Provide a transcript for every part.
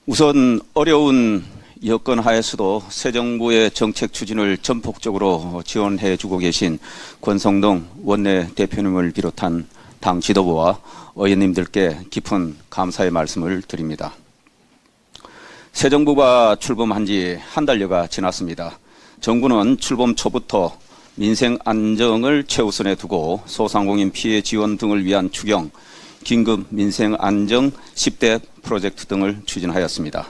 우선 어려운 여건 하에서도 새 정부의 정책 추진을 전폭적으로 지원해 주고 계신 권성동 원내대표님을 비롯한 당 지도부와 의원님들께 깊은 감사의 말씀을 드립니다. 새 정부가 출범한 지 한 달여가 지났습니다. 정부는 출범 초부터 민생 안정을 최우선에 두고 소상공인 피해 지원 등을 위한 추경, 긴급 민생 안정 10대 프로젝트 등을 추진하였습니다.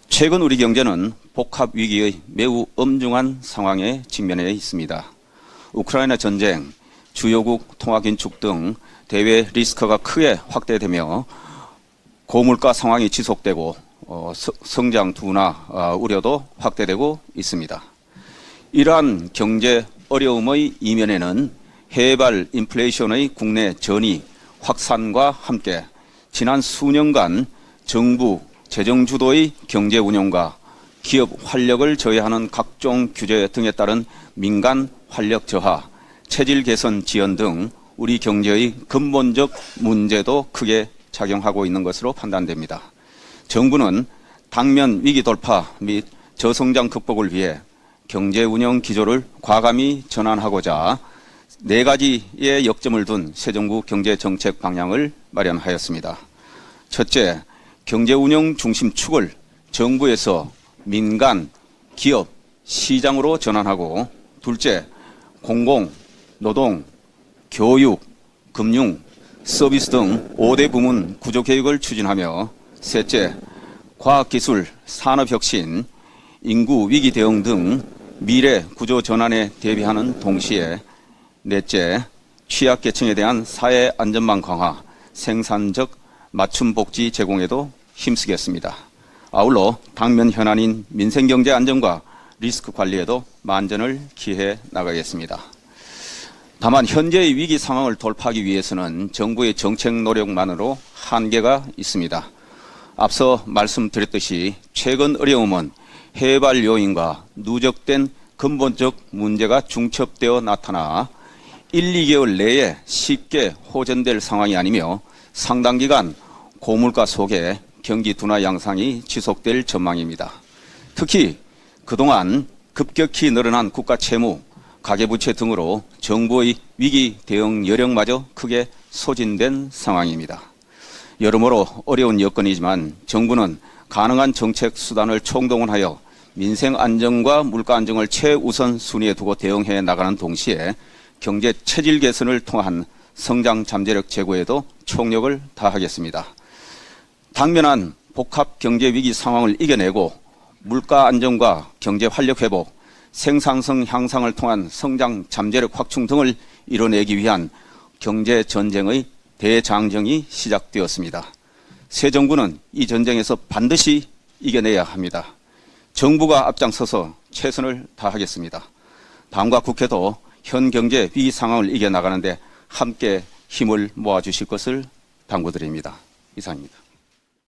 최근 우리 경제는 복합 위기의 매우 엄중한 상황에 직면해 있습니다. 우크라이나 전쟁, 주요국 통화 긴축 등 대외 리스크가 크게 확대되며 고물가 상황이 지속되고 성장 둔화 우려도 확대되고 있습니다. 이러한 경제 어려움의 이면에는 해발 인플레이션의 국내 전이 확산과 함께 지난 수년간 정부 재정 주도의 경제 운영과 기업 활력을 저해하는 각종 규제 등에 따른 민간 활력 저하, 체질 개선 지연 등 우리 경제의 근본적 문제도 크게 작용하고 있는 것으로 판단됩니다. 정부는 당면 위기 돌파 및 저성장 극복을 위해 경제 운영 기조를 과감히 전환하고자 4가지의 역점을 둔 새 정부 경제 정책 방향을 마련하였습니다. 첫째, 경제 운영 중심 축을 정부에서 민간, 기업, 시장으로 전환하고, 둘째, 공공, 노동, 교육, 금융, 서비스 등 5대 부문 구조 개혁을 추진하며, 셋째, 과학기술, 산업혁신, 인구 위기 대응 등 미래 구조 전환에 대비하는 동시에, 넷째, 취약계층에 대한 사회 안전망 강화, 생산적 맞춤 복지 제공에도 힘쓰겠습니다. 아울러 당면 현안인 민생경제 안정과 리스크 관리에도 만전을 기해 나가겠습니다. 다만 현재의 위기 상황을 돌파하기 위해서는 정부의 정책 노력만으로 한계가 있습니다. 앞서 말씀드렸듯이 최근 어려움은 해발 요인과 누적된 근본적 문제가 중첩되어 나타나 1, 2개월 내에 쉽게 호전될 상황이 아니며 상당 기간 고물가 속에 경기 둔화 양상이 지속될 전망입니다. 특히 그동안 급격히 늘어난 국가 채무, 가계부채 등으로 정부의 위기 대응 여력마저 크게 소진된 상황입니다. 여러모로 어려운 여건이지만 정부는 가능한 정책 수단을 총동원하여 민생 안정과 물가 안정을 최우선 순위에 두고 대응해 나가는 동시에 경제 체질 개선을 통한 성장 잠재력 제고에도 총력을 다하겠습니다. 당면한 복합 경제 위기 상황을 이겨내고 물가 안정과 경제 활력 회복, 생산성 향상을 통한 성장 잠재력 확충 등을 이뤄내기 위한 경제 전쟁의 대장정이 시작되었습니다. 새 정부는 이 전쟁에서 반드시 이겨내야 합니다. 정부가 앞장서서 최선을 다하겠습니다. 당과 국회도 현 경제 위기 상황을 이겨나가는데 함께 힘을 모아주실 것을 당부드립니다. 이상입니다.